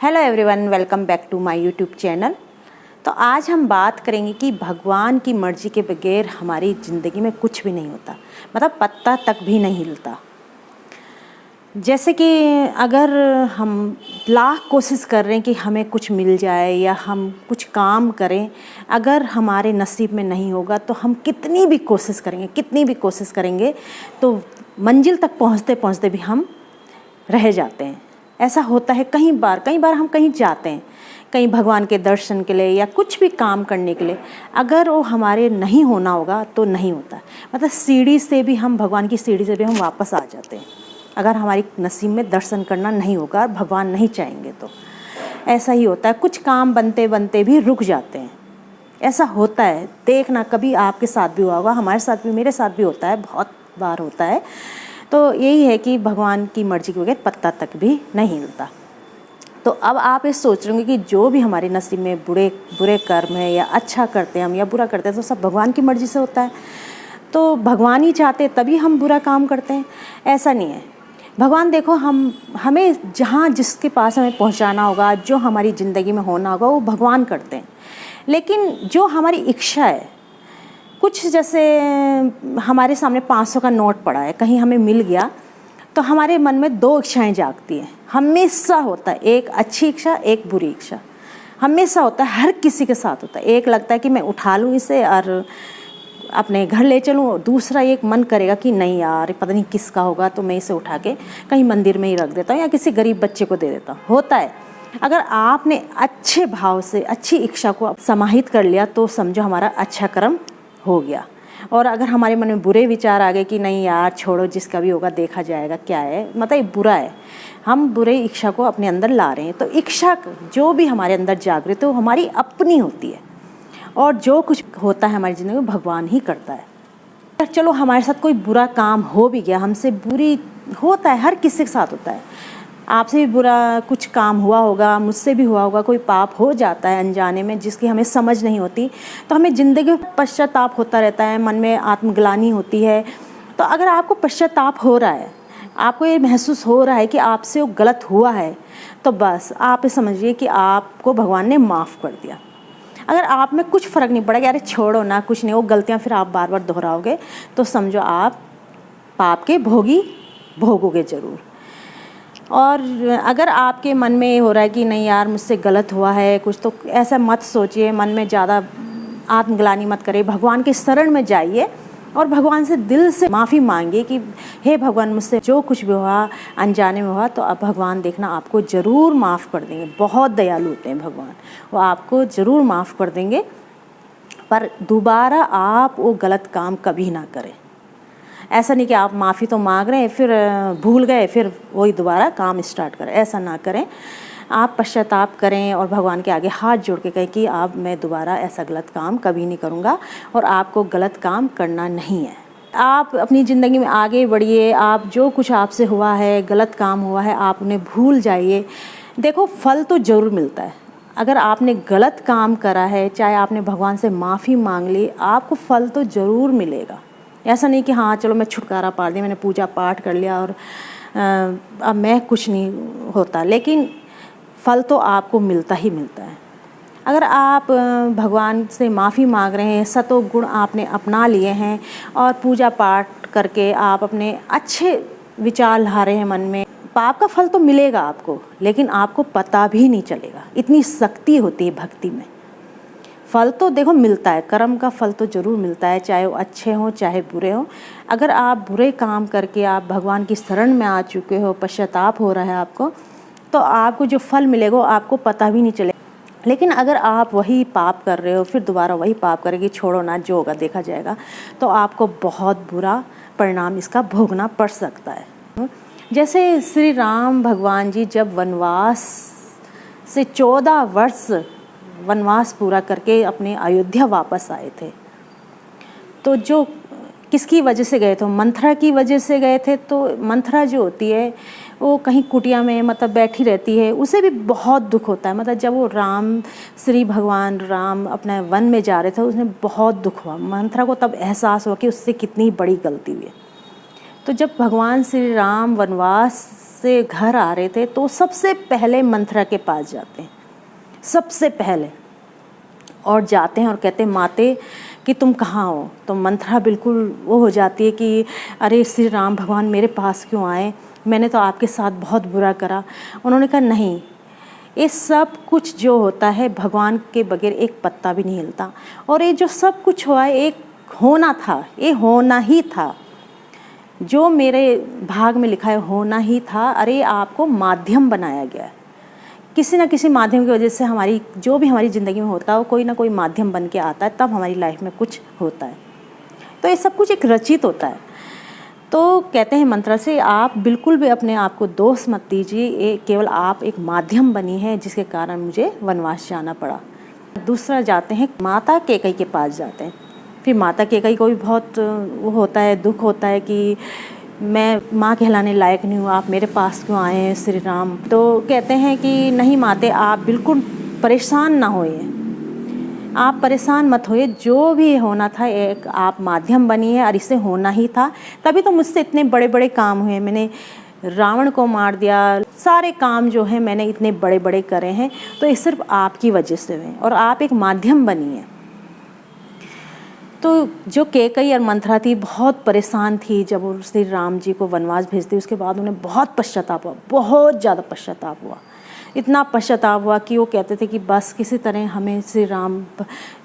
Hello everyone, welcome back to my YouTube channel. तो आज हम बात करेंगे कि भगवान की मर्ज़ी के बगैर हमारी ज़िंदगी में कुछ भी नहीं होता, मतलब पत्ता तक भी नहीं हिलता। जैसे कि अगर हम लाख कोशिश कर रहे हैं कि हमें कुछ मिल जाए या हम कुछ काम करें, अगर हमारे नसीब में नहीं होगा तो हम कितनी भी कोशिश करेंगे तो मंजिल तक पहुँचते पहुँचते भी हम रह जाते हैं। ऐसा होता है कई बार हम कहीं जाते हैं, कहीं भगवान के दर्शन के लिए या कुछ भी काम करने के लिए, अगर वो हमारे नहीं होना होगा तो नहीं होता। मतलब भगवान की सीढ़ी से भी हम वापस आ जाते हैं अगर हमारी नसीब में दर्शन करना नहीं होगा और भगवान नहीं चाहेंगे तो। ऐसा ही होता है, कुछ काम बनते बनते भी रुक जाते हैं। ऐसा होता है, देखना कभी आपके साथ भी हुआ होगा, हमारे साथ भी, मेरे साथ भी होता है, बहुत बार होता है। तो यही है कि भगवान की मर्ज़ी के बगैर पत्ता तक भी नहीं हिलता। तो अब आप ये सोच रहे होंगे कि जो भी हमारे नसीब में बुरे कर्म है या अच्छा करते हैं हम या बुरा करते हैं तो सब भगवान की मर्ज़ी से होता है। तो भगवान ही चाहते तभी हम बुरा काम करते हैं, ऐसा नहीं है। भगवान देखो, हमें जहाँ जिसके पास हमें पहुँचाना होगा, जो हमारी ज़िंदगी में होना होगा, वो भगवान करते हैं। लेकिन जो हमारी इच्छा है, कुछ जैसे हमारे सामने 500 का नोट पड़ा है, कहीं हमें मिल गया तो हमारे मन में दो इच्छाएं जागती हैं। हमेशा होता है, एक अच्छी इच्छा, एक बुरी इच्छा, हमेशा होता है, हर किसी के साथ होता है। एक लगता है कि मैं उठा लूँ इसे और अपने घर ले चलूँ, दूसरा एक मन करेगा कि नहीं यार, पता नहीं किसका होगा तो मैं इसे उठा के कहीं मंदिर में ही रख देता हूँ या किसी गरीब बच्चे को दे देता हूँ। होता है, अगर आपने अच्छे भाव से अच्छी इच्छा को समाहित कर लिया तो समझो हमारा अच्छा कर्म हो गया। और अगर हमारे मन में बुरे विचार आ गए कि नहीं यार छोड़ो, जिसका भी होगा देखा जाएगा, क्या है, मतलब ये बुरा है, हम बुरे इच्छा को अपने अंदर ला रहे हैं। तो इच्छा जो भी हमारे अंदर जागृत है वो हमारी अपनी होती है, और जो कुछ होता है हमारी ज़िंदगी में भगवान ही करता है। चलो हमारे साथ कोई बुरा काम हो भी गया, हमसे बुरी होता है, हर किसी के साथ होता है, आपसे भी बुरा कुछ काम हुआ होगा, मुझसे भी हुआ होगा, कोई पाप हो जाता है अनजाने में जिसकी हमें समझ नहीं होती, तो हमें ज़िंदगी में पश्चाताप होता रहता है, मन में आत्मग्लानि होती है। तो अगर आपको पश्चाताप हो रहा है, आपको ये महसूस हो रहा है कि आपसे वो गलत हुआ है, तो बस आप समझिए कि आपको भगवान ने माफ़ कर दिया। अगर आप में कुछ फ़र्क नहीं पड़ा कि अरे छोड़ो ना, कुछ नहीं, वो गलतियाँ फिर आप बार बार दोहराओगे तो समझो आप पाप के भोगोगे ज़रूर। और अगर आपके मन में ये हो रहा है कि नहीं यार मुझसे गलत हुआ है कुछ, तो ऐसा मत सोचिए, मन में ज़्यादा आत्मग्लानि मत करिए, भगवान के शरण में जाइए और भगवान से दिल से माफ़ी मांगिए कि हे भगवान, मुझसे जो कुछ भी हुआ, अनजाने में हुआ, तो अब भगवान देखना आपको ज़रूर माफ़ कर देंगे। बहुत दयालु होते हैं भगवान, वो आपको ज़रूर माफ़ कर देंगे। पर दोबारा आप वो गलत काम कभी ना करें। ऐसा नहीं कि आप माफ़ी तो मांग रहे हैं, फिर भूल गए, फिर वही दोबारा काम स्टार्ट करें, ऐसा ना करें। आप पश्चाताप करें और भगवान के आगे हाथ जोड़ के कहें कि अब मैं दोबारा ऐसा गलत काम कभी नहीं करूँगा और आपको गलत काम करना नहीं है। आप अपनी ज़िंदगी में आगे बढ़िए, आप जो कुछ आपसे हुआ है, गलत काम हुआ है, आप उन्हें भूल जाइए। देखो, फल तो ज़रूर मिलता है। अगर आपने गलत काम करा है, चाहे आपने भगवान से माफ़ी मांग ली, आपको फल तो ज़रूर मिलेगा। ऐसा नहीं कि हाँ चलो मैं छुटकारा पा दिया, मैंने पूजा पाठ कर लिया और अब मैं कुछ नहीं होता, लेकिन फल तो आपको मिलता ही मिलता है। अगर आप भगवान से माफ़ी मांग रहे हैं, सतो गुण आपने अपना लिए हैं और पूजा पाठ करके आप अपने अच्छे विचार ला रहे हैं मन में, पाप का फल तो मिलेगा आपको, लेकिन आपको पता भी नहीं चलेगा। इतनी शक्ति होती है भक्ति में। फल तो देखो मिलता है, कर्म का फल तो ज़रूर मिलता है, चाहे वो अच्छे हों चाहे बुरे हों। अगर आप बुरे काम करके आप भगवान की शरण में आ चुके हो, पश्चाताप हो रहा है आपको, तो आपको जो फल मिलेगा वो आपको पता भी नहीं चलेगा। लेकिन अगर आप वही पाप कर रहे हो, फिर दोबारा वही पाप करेंगे, छोड़ो ना, जो होगा देखा जाएगा, तो आपको बहुत बुरा परिणाम इसका भोगना पड़ सकता है। जैसे श्री राम भगवान जी जब वनवास से 14 वर्ष वनवास पूरा करके अपने अयोध्या वापस आए थे, तो जो किसकी वजह से गए थे, मंथरा की वजह से गए थे। तो मंथरा जो होती है वो कहीं कुटिया में मतलब बैठी रहती है, उसे भी बहुत दुख होता है। मतलब जब वो श्री भगवान राम अपने वन में जा रहे थे, उसमें बहुत दुख हुआ। मंथरा को तब एहसास हुआ कि उससे कितनी बड़ी गलती हुई है। तो जब भगवान श्री राम वनवास से घर आ रहे थे तो सबसे पहले मंथरा के पास जाते हैं, सबसे पहले, और जाते हैं और कहते हैं माते कि तुम कहाँ हो। तो मंथरा बिल्कुल वो हो जाती है कि अरे श्री राम भगवान मेरे पास क्यों आए, मैंने तो आपके साथ बहुत बुरा करा। उन्होंने कहा नहीं, ये सब कुछ जो होता है भगवान के बगैर एक पत्ता भी नहीं हिलता, और ये जो सब कुछ हुआ है एक होना था, ये होना ही था, जो मेरे भाग में लिखा है होना ही था। अरे आपको माध्यम बनाया गया है, किसी ना किसी माध्यम की वजह से हमारी जो भी हमारी ज़िंदगी में होता है वो कोई ना कोई माध्यम बन के आता है, तब हमारी लाइफ में कुछ होता है। तो ये सब कुछ एक रचित होता है। तो कहते हैं मंत्रा से आप बिल्कुल भी अपने आप को दोष मत दीजिए, ये केवल आप एक माध्यम बनी है जिसके कारण मुझे वनवास जाना पड़ा। दूसरा जाते हैं माता कैकेयी के पास जाते हैं। फिर माता कैकेयी को भी बहुत वो होता है, दुख होता है कि मैं माँ कहलाने लायक नहीं हूँ, आप मेरे पास क्यों आए हैं श्री राम। तो कहते हैं कि नहीं माते, आप बिल्कुल परेशान ना होइए, आप परेशान मत होइए, जो भी होना था एक आप माध्यम बनी है और इसे होना ही था, तभी तो मुझसे इतने बड़े बड़े काम हुए। मैंने रावण को मार दिया, सारे काम जो है मैंने इतने बड़े बड़े करे हैं, तो ये सिर्फ आपकी वजह से हुए और आप एक माध्यम बनी है। तो जो कैकेयी और मंथरा थी बहुत परेशान थी जब वो श्री राम जी को वनवास भेजती, उसके बाद उन्हें बहुत पश्चाताप हुआ, बहुत ज़्यादा पश्चाताप हुआ, इतना पश्चाताप हुआ कि वो कहते थे कि बस किसी तरह हमें श्री राम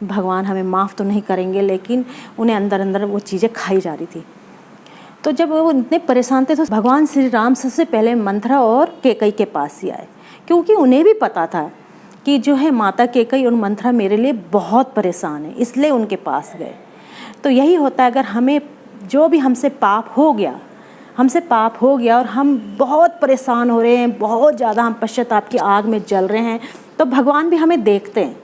भगवान हमें माफ़ तो नहीं करेंगे, लेकिन उन्हें अंदर अंदर वो चीज़ें खाई जा रही थी। तो जब वो इतने परेशान थे तो भगवान श्री राम सबसे पहले मंथरा और कैकेयी के पास ही आए, क्योंकि उन्हें भी पता था कि जो है माता कैकेयी और मंथरा मेरे लिए बहुत परेशान है, इसलिए उनके पास गए। तो यही होता है, अगर हमें जो भी हमसे पाप हो गया, हमसे पाप हो गया और हम बहुत परेशान हो रहे हैं, बहुत ज़्यादा हम पश्चाताप की आग में जल रहे हैं, तो भगवान भी हमें देखते हैं,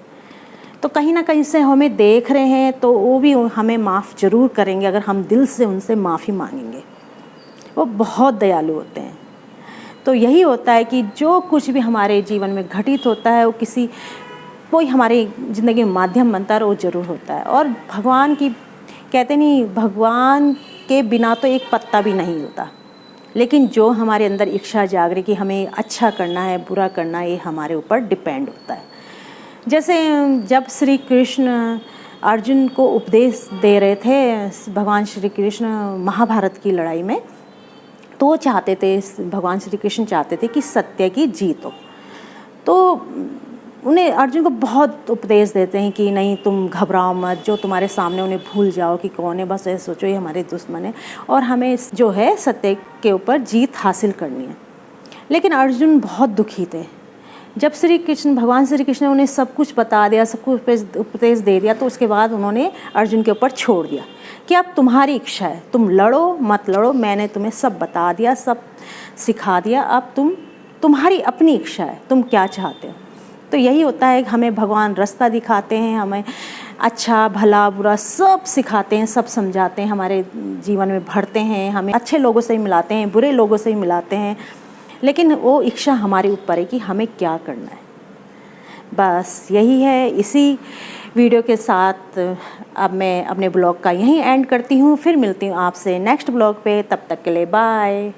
तो कहीं ना कहीं से हमें देख रहे हैं, तो वो भी हमें माफ़ ज़रूर करेंगे अगर हम दिल से उनसे माफ़ी मांगेंगे। वो बहुत दयालु होते हैं। तो यही होता है कि जो कुछ भी हमारे जीवन में घटित होता है वो किसी कोई हमारी ज़िंदगी में माध्यम बनता है, वो ज़रूर होता है। और भगवान की कहते नहीं, भगवान के बिना तो एक पत्ता भी नहीं हिलता, लेकिन जो हमारे अंदर इच्छा जाग रही कि हमें अच्छा करना है बुरा करना है, ये हमारे ऊपर डिपेंड होता है। जैसे जब श्री कृष्ण अर्जुन को उपदेश दे रहे थे, भगवान श्री कृष्ण महाभारत की लड़ाई में, तो वो चाहते थे, भगवान श्री कृष्ण चाहते थे कि सत्य की जीत हो। तो उन्हें अर्जुन को बहुत उपदेश देते हैं कि नहीं तुम घबराओ मत, जो तुम्हारे सामने उन्हें भूल जाओ कि कौन है, बस ऐसे सोचो ये हमारे दुश्मन है और हमें जो है सत्य के ऊपर जीत हासिल करनी है। लेकिन अर्जुन बहुत दुखी थे। जब श्री कृष्ण भगवान श्री कृष्ण ने उन्हें सब कुछ बता दिया, सब कुछ उपदेश दे दिया, तो उसके बाद उन्होंने अर्जुन के ऊपर छोड़ दिया कि अब तुम्हारी इच्छा है, तुम लड़ो मत लड़ो, मैंने तुम्हें सब बता दिया, सब सिखा दिया, अब तुम्हारी अपनी इच्छा है, तुम क्या चाहते हो। तो यही होता है, हमें भगवान रास्ता दिखाते हैं, हमें अच्छा भला बुरा सब सिखाते हैं, सब समझाते हैं, हमारे जीवन में भरते हैं, हमें अच्छे लोगों से ही मिलाते हैं, बुरे लोगों से ही मिलाते हैं, लेकिन वो इच्छा हमारे ऊपर है कि हमें क्या करना है। बस यही है। इसी वीडियो के साथ अब मैं अपने ब्लॉग का यहीं एंड करती हूँ, फिर मिलती हूँ आपसे नेक्स्ट ब्लॉग पे, तब तक के लिए बाय।